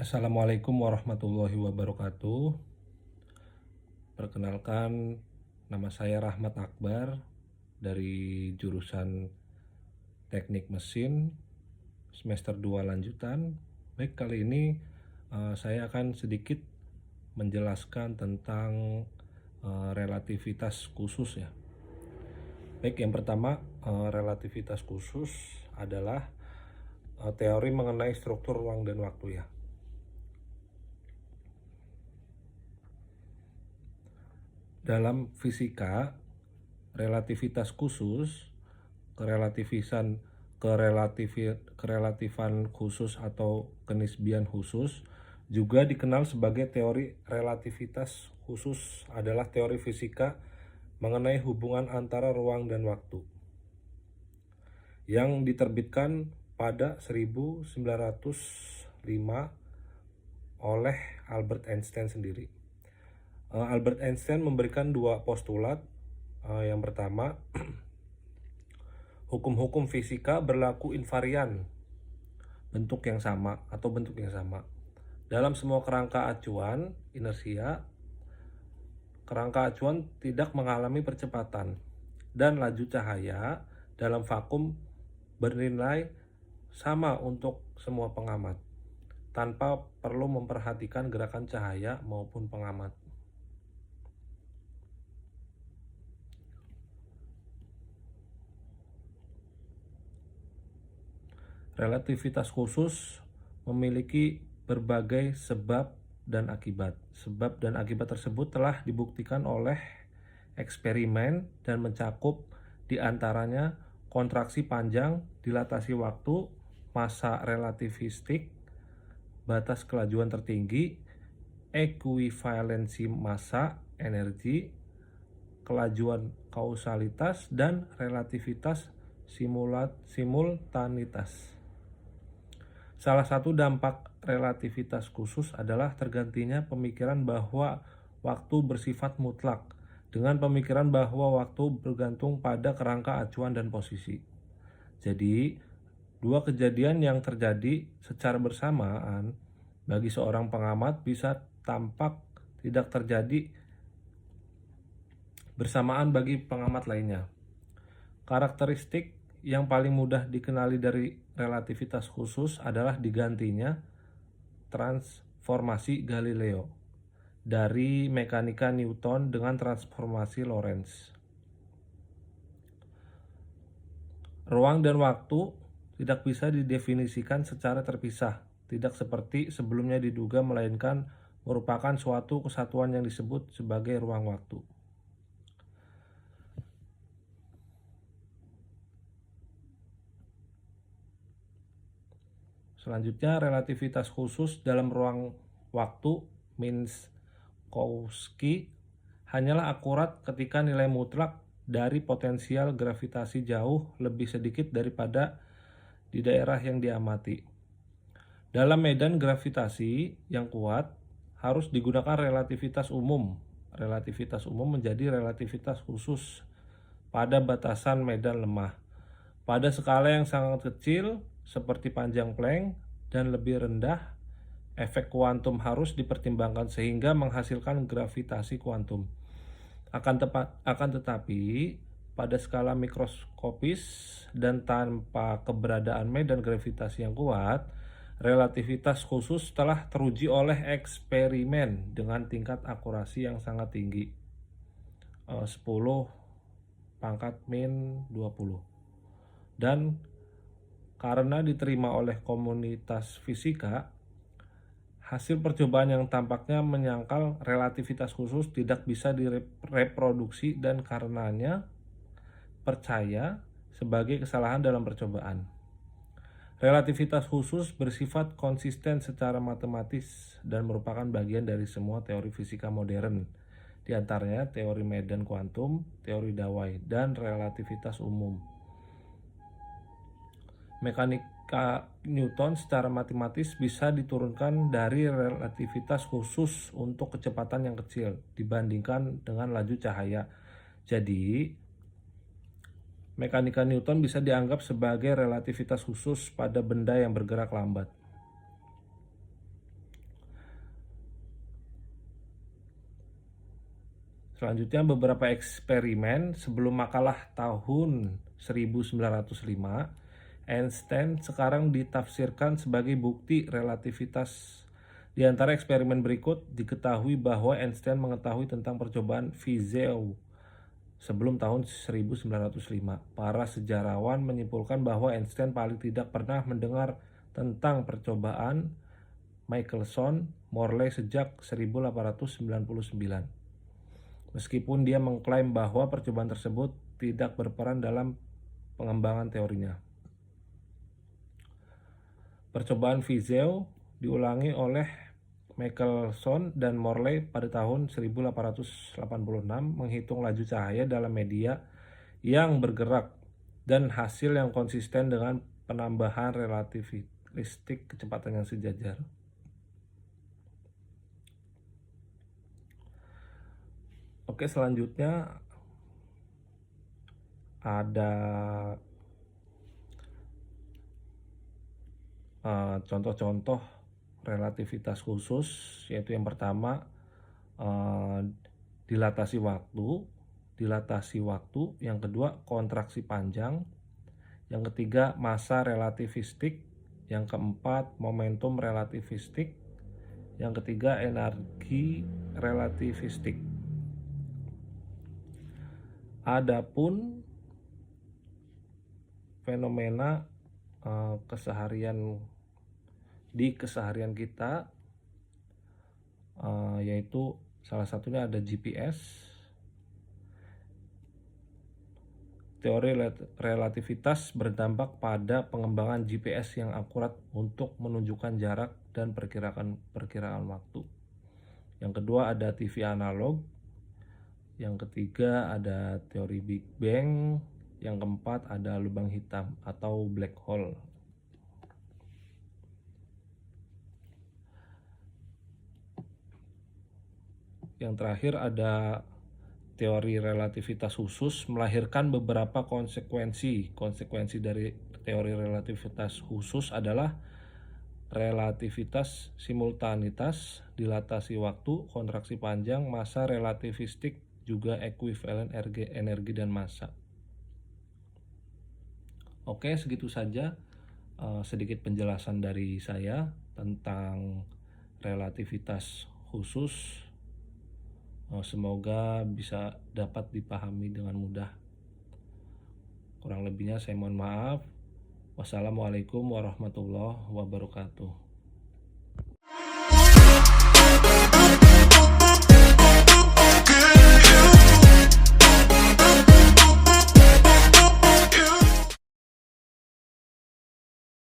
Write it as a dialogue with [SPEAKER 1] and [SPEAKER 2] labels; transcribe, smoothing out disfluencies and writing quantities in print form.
[SPEAKER 1] Assalamualaikum warahmatullahi wabarakatuh. Perkenalkan, nama saya Rahmat Akbar dari jurusan Teknik Mesin semester 2 lanjutan. Baik, kali ini saya akan sedikit menjelaskan tentang relativitas khusus ya. Baik, yang pertama, relativitas khusus adalah teori mengenai struktur ruang dan waktu ya. Dalam fisika, relativitas khusus, kerelatifan khusus atau kenisbian khusus juga dikenal sebagai teori relativitas khusus adalah teori fisika mengenai hubungan antara ruang dan waktu yang diterbitkan pada 1905 oleh Albert Einstein sendiri. Albert Einstein memberikan dua postulat. Yang pertama, hukum-hukum fisika berlaku invarian, bentuk yang sama atau bentuk yang sama. Dalam semua kerangka acuan inersia, kerangka acuan tidak mengalami percepatan dan laju cahaya dalam vakum bernilai sama untuk semua pengamat, tanpa perlu memperhatikan gerakan cahaya maupun pengamat. Relativitas khusus memiliki berbagai sebab dan akibat. Sebab dan akibat tersebut telah dibuktikan oleh eksperimen dan mencakup diantaranya kontraksi panjang, dilatasi waktu, masa relativistik, batas kelajuan tertinggi, ekuivalensi massa, energi, kelajuan kausalitas, dan relativitas simultanitas. Salah satu dampak relativitas khusus adalah tergantinya pemikiran bahwa waktu bersifat mutlak dengan pemikiran bahwa waktu bergantung pada kerangka acuan dan posisi. Jadi, dua kejadian yang terjadi secara bersamaan bagi seorang pengamat bisa tampak tidak terjadi bersamaan bagi pengamat lainnya. Karakteristik yang paling mudah dikenali dari relativitas khusus adalah digantinya transformasi Galileo dari mekanika Newton dengan transformasi Lorentz. Ruang dan waktu tidak bisa didefinisikan secara terpisah, tidak seperti sebelumnya diduga, melainkan merupakan suatu kesatuan yang disebut sebagai ruang waktu. Selanjutnya, relativitas khusus dalam ruang waktu Minkowski hanyalah akurat ketika nilai mutlak dari potensial gravitasi jauh lebih sedikit daripada di daerah yang diamati. Dalam medan gravitasi yang kuat harus digunakan relativitas umum. Relativitas umum menjadi relativitas khusus pada batasan medan lemah. Pada skala yang sangat kecil seperti panjang Planck dan lebih rendah, efek kuantum harus dipertimbangkan sehingga menghasilkan gravitasi kuantum. Akan tetapi, pada skala mikroskopis dan tanpa keberadaan medan gravitasi yang kuat, relativitas khusus telah teruji oleh eksperimen dengan tingkat akurasi yang sangat tinggi, 10⁻⁻20. Dan karena diterima oleh komunitas fisika, hasil percobaan yang tampaknya menyangkal relativitas khusus tidak bisa direproduksi dan karenanya percaya sebagai kesalahan dalam percobaan. Relativitas khusus bersifat konsisten secara matematis dan merupakan bagian dari semua teori fisika modern, di antaranya teori medan kuantum, teori Dawai, dan relativitas umum. Mekanika Newton secara matematis bisa diturunkan dari relativitas khusus untuk kecepatan yang kecil dibandingkan dengan laju cahaya. Jadi, mekanika Newton bisa dianggap sebagai relativitas khusus pada benda yang bergerak lambat. Selanjutnya beberapa eksperimen sebelum makalah tahun 1905, Einstein sekarang ditafsirkan sebagai bukti relativitas. Di antara eksperimen berikut diketahui bahwa Einstein mengetahui tentang percobaan Fizeau sebelum tahun 1905. Para sejarawan menyimpulkan bahwa Einstein paling tidak pernah mendengar tentang percobaan Michelson-Morley sejak 1899. Meskipun dia mengklaim bahwa percobaan tersebut tidak berperan dalam pengembangan teorinya. Percobaan Fizeau diulangi oleh Michelson dan Morley pada tahun 1886 menghitung laju cahaya dalam media yang bergerak dan hasil yang konsisten dengan penambahan relativistik kecepatan yang sejajar. Oke, selanjutnya ada contoh-contoh relativitas khusus, yaitu yang pertama dilatasi waktu, yang kedua kontraksi panjang, yang ketiga massa relativistik, yang keempat momentum relativistik, yang ketiga energi relativistik. Adapun fenomena keseharian kita, yaitu salah satunya ada GPS. Teori relativitas berdampak pada pengembangan GPS yang akurat untuk menunjukkan jarak dan perkiraan waktu. Yang kedua ada TV analog. Yang ketiga ada teori Big Bang. Yang keempat ada lubang hitam atau black hole. Yang terakhir ada teori relativitas khusus melahirkan beberapa konsekuensi. Konsekuensi dari teori relativitas khusus adalah relativitas simultanitas, dilatasi waktu, kontraksi panjang, massa relativistik, juga ekuivalen energi dan massa. Oke, segitu saja sedikit penjelasan dari saya tentang relativitas khusus. Semoga bisa dapat dipahami dengan mudah. Kurang lebihnya saya mohon maaf. Wassalamualaikum warahmatullahi wabarakatuh.